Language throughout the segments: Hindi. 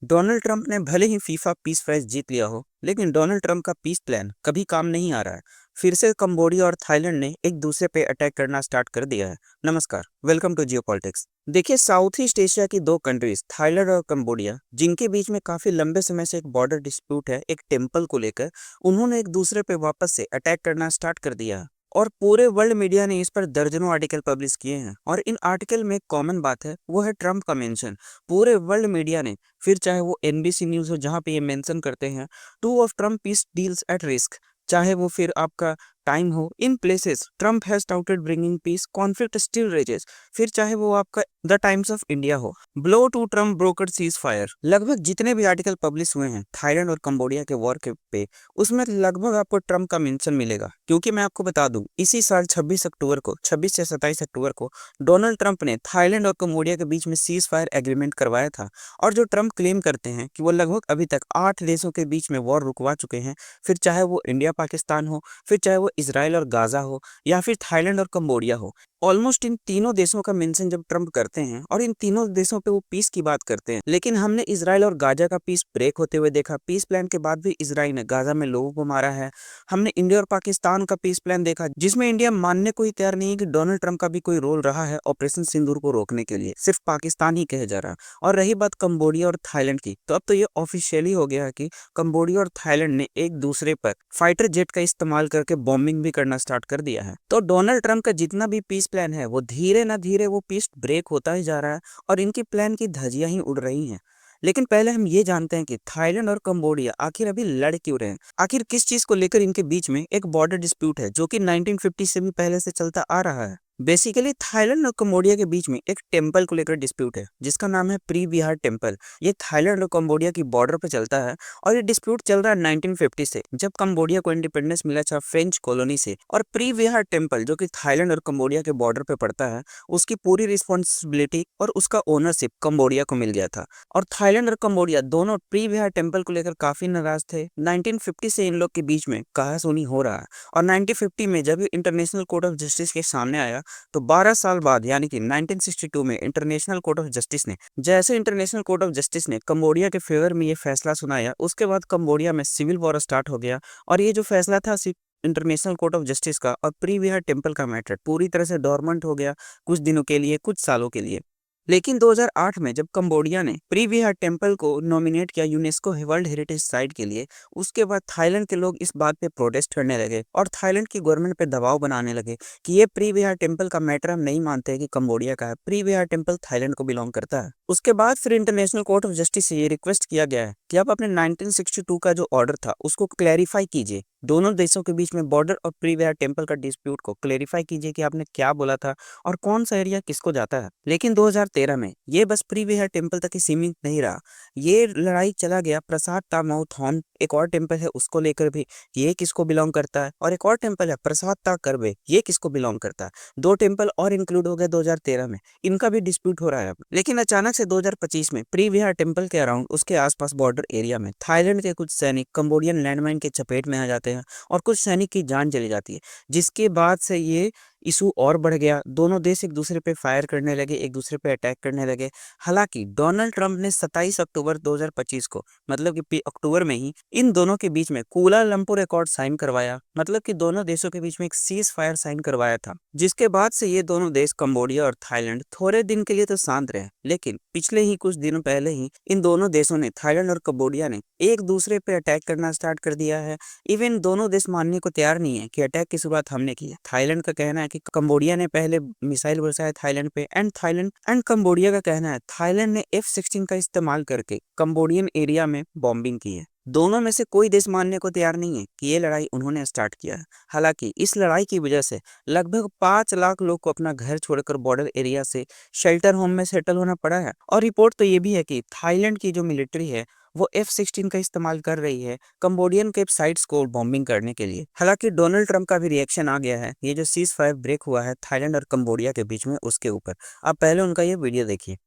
डोनाल्ड ट्रंप ने भले ही फीफा पीस प्राइज जीत लिया हो, लेकिन डोनाल्ड ट्रंप का पीस प्लान कभी काम नहीं आ रहा है। फिर से कंबोडिया और थाईलैंड ने एक दूसरे पे अटैक करना स्टार्ट कर दिया है। नमस्कार, वेलकम टू जियो पॉलिटिक्स। देखिए, साउथ ईस्ट एशिया की दो कंट्रीज थाईलैंड और कंबोडिया, जिनके बीच में काफी लंबे समय से एक बॉर्डर डिस्प्यूट है एक टेम्पल को लेकर, उन्होंने एक दूसरे पे वापस से अटैक करना स्टार्ट कर दिया है। और पूरे वर्ल्ड मीडिया ने इस पर दर्जनों आर्टिकल पब्लिश किए हैं, और इन आर्टिकल में एक कॉमन बात है, वो है ट्रंप का मेंशन। पूरे वर्ल्ड मीडिया ने, फिर चाहे वो एनबीसी न्यूज हो जहां पे ये मेंशन करते हैं, two of Trump peace deals at risk, चाहे वो फिर आपका टाइम हो in places Trump has touted bringing peace conflict still rages, फिर चाहे वो आपका द टाइम्स ऑफ इंडिया हो, blow to Trump brokered ceasefire. लगभग जितने भी आर्टिकल पब्लिश हुए हैं थाईलैंड और कंबोडिया के वॉर के पे, उसमें लगभग आपको ट्रम्प का मेंशन मिलेगा। क्योंकि मैं आपको बता दूं, इसी साल 26 अक्टूबर को, 26 से 27 अक्टूबर को डोनाल्ड ट्रंप ने थाईलैंड और कंबोडिया के बीच में सीज फायर एग्रीमेंट करवाया था। और जो ट्रंप क्लेम करते हैं कि वो लगभग अभी तक 8 देशों के बीच में वॉर रुकवा चुके हैं, फिर चाहे वो इंडिया पाकिस्तान हो, फिर चाहे वो इसराइल और गाजा हो, या फिर थाईलैंड और कंबोडिया हो, ऑलमोस्ट इन तीनों देशों का मेंशन जब ट्रंप करते हैं और इन तीनों देशों पे वो पीस की बात करते हैं। लेकिन हमने इसराइल और गाजा का पीस ब्रेक होते हुए देखा। पीस प्लान के बाद भी इसराइल ने गाजा में लोगों को मारा है। हमने इंडिया और पाकिस्तान का पीस प्लान देखा, जिसमें इंडिया मानने को ही तैयार नहीं है कि डोनाल्ड ट्रंप का भी कोई रोल रहा है ऑपरेशन सिंदूर को रोकने के लिए, सिर्फ पाकिस्तान ही कहे जा रहा है। और रही बात कंबोडिया और थाईलैंड की, तो अब तो ये ऑफिशियली हो गया है कि कंबोडिया और थाईलैंड ने एक दूसरे पर फाइटर जेट का इस्तेमाल करके बॉम्बिंग भी करना स्टार्ट कर दिया है। तो डोनाल्ड ट्रंप का जितना भी पीस प्लान है, वो धीरे ना धीरे वो पीस ब्रेक होता ही जा रहा है, और इनकी प्लान की धज्जियां ही उड़ रही हैं। लेकिन पहले हम ये जानते हैं कि थाईलैंड और कंबोडिया आखिर अभी लड़ क्यों रहे हैं। आखिर किस चीज को लेकर इनके बीच में एक बॉर्डर डिस्प्यूट है, जो कि 1950 से भी पहले से चलता आ रहा है। बेसिकली थाईलैंड और कंबोडिया के बीच में एक टेम्पल को लेकर डिस्प्यूट है, जिसका नाम है प्री विहार टेम्पल। ये थाईलैंड और कंबोडिया की बॉर्डर पे चलता है, और ये डिस्प्यूट चल रहा है 1950 से, जब कंबोडिया को इंडिपेंडेंस मिला था फ्रेंच कॉलोनी से। और प्री विहार टेम्पल, जो कि थाईलैंड और कंबोडिया के बॉर्डर पे पड़ता है, उसकी पूरी रिस्पॉन्सिबिलिटी और उसका ओनरशिप कंबोडिया को मिल गया था। और थाईलैंड और कंबोडिया दोनों प्री विहार टेम्पल को लेकर काफी नाराज थे। 1950 से इन लोग के बीच में कहासुनी हो रहा है, और 1950 में जब इंटरनेशनल कोर्ट ऑफ जस्टिस के सामने आया, तो 12 साल बाद यानी कि 1962 में इंटरनेशनल कोर्ट ऑफ जस्टिस ने, जैसे इंटरनेशनल कोर्ट ऑफ जस्टिस ने कंबोडिया के फेवर में ये फैसला सुनाया, उसके बाद कंबोडिया में सिविल वॉर स्टार्ट हो गया। और ये जो फैसला था इंटरनेशनल कोर्ट ऑफ जस्टिस का और प्री विहार टेम्पल का मैटर पूरी तरह से डोरमेंट हो गया, कुछ दिनों के लिए, कुछ सालों के लिए। लेकिन 2008 में जब कंबोडिया ने प्री विहार टेम्पल को नॉमिनेट किया यूनेस्को वर्ल्ड हेरिटेज साइट के लिए, उसके बाद थाईलैंड के लोग इस बात पे प्रोटेस्ट करने लगे और थाईलैंड की गवर्नमेंट पे दबाव बनाने लगे कि ये प्री विहार टेम्पल का मैटर हम नहीं मानते कि कंबोडिया का है, प्री विहार टेम्पल थाईलैंड को बिलोंग करता है। उसके बाद फिर इंटरनेशनल कोर्ट ऑफ जस्टिस से ये रिक्वेस्ट किया गया है कि आप अपने 1962 का जो ऑर्डर था उसको क्लैरिफाई कीजिए, दोनों देशों के बीच में बॉर्डर और प्री विहार टेम्पल का डिस्प्यूट को क्लैरिफाई कीजिए कि आपने क्या बोला था और कौन सा एरिया किसको जाता है। लेकिन 2013 में ये बस प्री विहार टेम्पल तक ही सीमित नहीं रहा, ये लड़ाई चला गया प्रसाद तामाउथॉन, एक और टेम्पल है उसको लेकर भी, ये किसको बिलोंग करता है, और एक और टेम्पल है प्रसाद ता करबे, ये किसको बिलोंग करता है। दो टेम्पल और इंक्लूड हो गए 2013 में, इनका भी डिस्प्यूट हो रहा है अब। लेकिन अचानक से 2025 में प्री विहार टेम्पल के अराउंड, उसके आसपास बॉर्डर एरिया में थाईलैंड के कुछ सैनिक कंबोडियन लैंडमाइन के चपेट में आ जाते हैं, और कुछ सैनिक की जान चली जाती है, जिसके बाद से ये इशू और बढ़ गया। दोनों देश एक दूसरे पे फायर करने लगे, एक दूसरे पे अटैक करने लगे। हालांकि डोनाल्ड ट्रंप ने 27 अक्टूबर 2025 को, मतलब कि अक्टूबर में ही, इन दोनों के बीच में कुआलालंपुर अकॉर्ड साइन करवाया, मतलब कि दोनों देशों के बीच में एक सीज फायर साइन करवाया था। जिसके बाद से ये दोनों देश कंबोडिया और थाईलैंड थोड़े दिन के लिए तो शांत रहे, लेकिन पिछले ही कुछ दिनों पहले ही इन दोनों देशों ने, थाईलैंड और कंबोडिया ने, एक दूसरे पे अटैक करना स्टार्ट कर दिया है। इवन दोनों देश मानने को तैयार नहीं है कि अटैक की शुरुआत हमने की है। थाईलैंड का कहना है कि कंबोडिया ने पहले मिसाइल बरसाया थाईलैंड पे, एंड कंबोडिया का कहना है थाईलैंड ने F-16 का इस्तेमाल करके कंबोडियन एरिया में बॉम्बिंग की है। दोनों में से कोई देश मानने को तैयार नहीं है कि ये लड़ाई उन्होंने स्टार्ट किया है। हालांकि इस लड़ाई की वजह से लगभग 5 लाख लोग को अपना घर छोड़कर बॉर्डर एरिया से शेल्टर होम में सेटल होना पड़ा है। और रिपोर्ट तो ये भी है कि थाईलैंड की जो मिलिट्री है, वो F-16 का इस्तेमाल कर रही है कंबोडियन के साइट्स को बॉम्बिंग करने के लिए। हालांकि डोनाल्ड ट्रंप का भी रिएक्शन आ गया है, ये जो सीज फायर ब्रेक हुआ है थाईलैंड और कंबोडिया के बीच में, उसके ऊपर। आप पहले उनका ये वीडियो देखिए।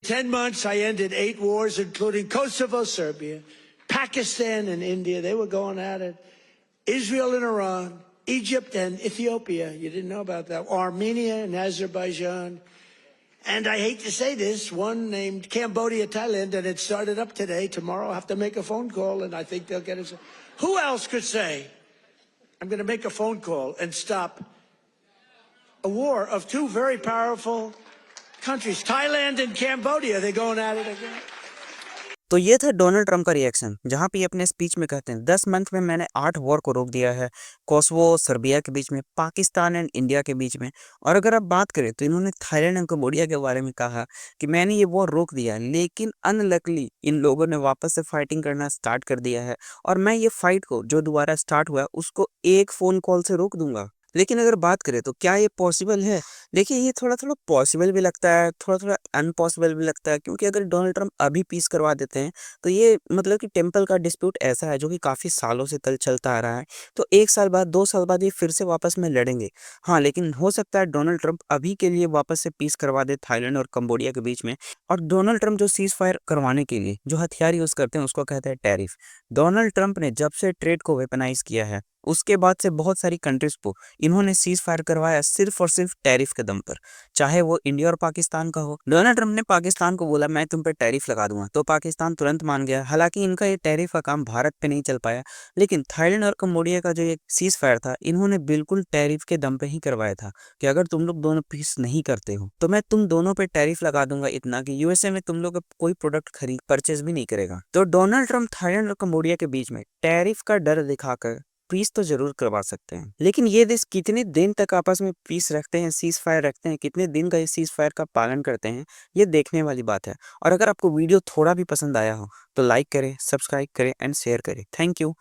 10 months, I ended 8 wars, including Kosovo, Serbia, Pakistan and India. They were going at it. Israel and Iran, Egypt and Ethiopia. You didn't know about that. Armenia and Azerbaijan. And I hate to say this, one named Cambodia, Thailand, and it started up today. Tomorrow I'll have to make a phone call, and I think they'll get us. Who else could say, I'm going to make a phone call and stop a war of two very powerful countries, Thailand and Cambodia? They're going at it again. तो ये था डोनाल्ड ट्रंप का रिएक्शन, जहां पे ये अपने स्पीच में कहते हैं 10 मंथ में मैंने 8 वॉर को रोक दिया है, कोसोवो सर्बिया के बीच में, पाकिस्तान एंड इंडिया के बीच में। और अगर आप बात करें तो इन्होंने थाईलैंड एंड कंबोडिया के बारे में कहा कि मैंने ये वॉर रोक दिया है, लेकिन अनलकली इन लोगों ने वापस से फाइटिंग करना स्टार्ट कर दिया है और मैं ये फाइट को जो दोबारा स्टार्ट हुआ उसको एक फ़ोन कॉल से रोक दूंगा। लेकिन अगर बात करें तो क्या ये पॉसिबल है? देखिए, ये थोड़ा-थोड़ा पॉसिबल भी लगता है, थोड़ा-थोड़ा अनपॉसिबल भी लगता है, क्योंकि अगर डोनाल्ड ट्रंप अभी पीस करवा देते हैं, तो ये मतलब कि टेम्पल का डिस्प्यूट ऐसा है जो कि काफ़ी सालों से चलता आ रहा है। तो 1 साल बाद, 2 साल बाद ये फिर से वापस में लड़ेंगे। हाँ, लेकिन हो सकता है डोनाल्ड ट्रंप अभी के लिए वापस से पीस करवा दे थाईलैंड और कंबोडिया के बीच में। और डोनाल्ड ट्रंप जो सीज़ फायर करवाने के लिए जो हथियार यूज़ करते हैं उसको कहते हैं टैरिफ। डोनाल्ड ट्रंप ने जब से ट्रेड को वेपनाइज़ किया है, उसके बाद से बहुत सारी कंट्रीज़ को इन्होंने सीज़ फायर करवाया सिर्फ और सिर्फ टैरिफ के दम पर, चाहे वो इंडिया और पाकिस्तान का हो। डोनाल्ड ट्रंप ने पाकिस्तान को बोला मैं तुम पे टैरिफ लगा दूंगा, तो पाकिस्तान तुरंत मान गया। हालांकि इनका ये टैरिफ का काम भारत पे नहीं चल पाया, लेकिन थाईलैंड और कंबोडिया का जो ये सीज़ फायर था, इन्होंने बिल्कुल टैरिफ के दम पे ही करवाया था कि अगर तुम लोग दोनों पीस नहीं करते हो तो मैं तुम दोनों पे टैरिफ लगा दूंगा, इतना कि यूएसए में तुम लोग कोई प्रोडक्ट खरीद परचेज भी नहीं करेगा। तो डोनाल्ड ट्रंप थाईलैंड और कंबोडिया के बीच में टैरिफ का डर दिखाकर पीस तो जरूर करवा सकते हैं, लेकिन ये देश कितने दिन तक आपस में पीस रखते हैं, सीज फायर रखते हैं, कितने दिन का ये सीज फायर का पालन करते हैं, ये देखने वाली बात है। और अगर आपको वीडियो थोड़ा भी पसंद आया हो तो लाइक करें, सब्सक्राइब करें एंड शेयर करें। Thank you.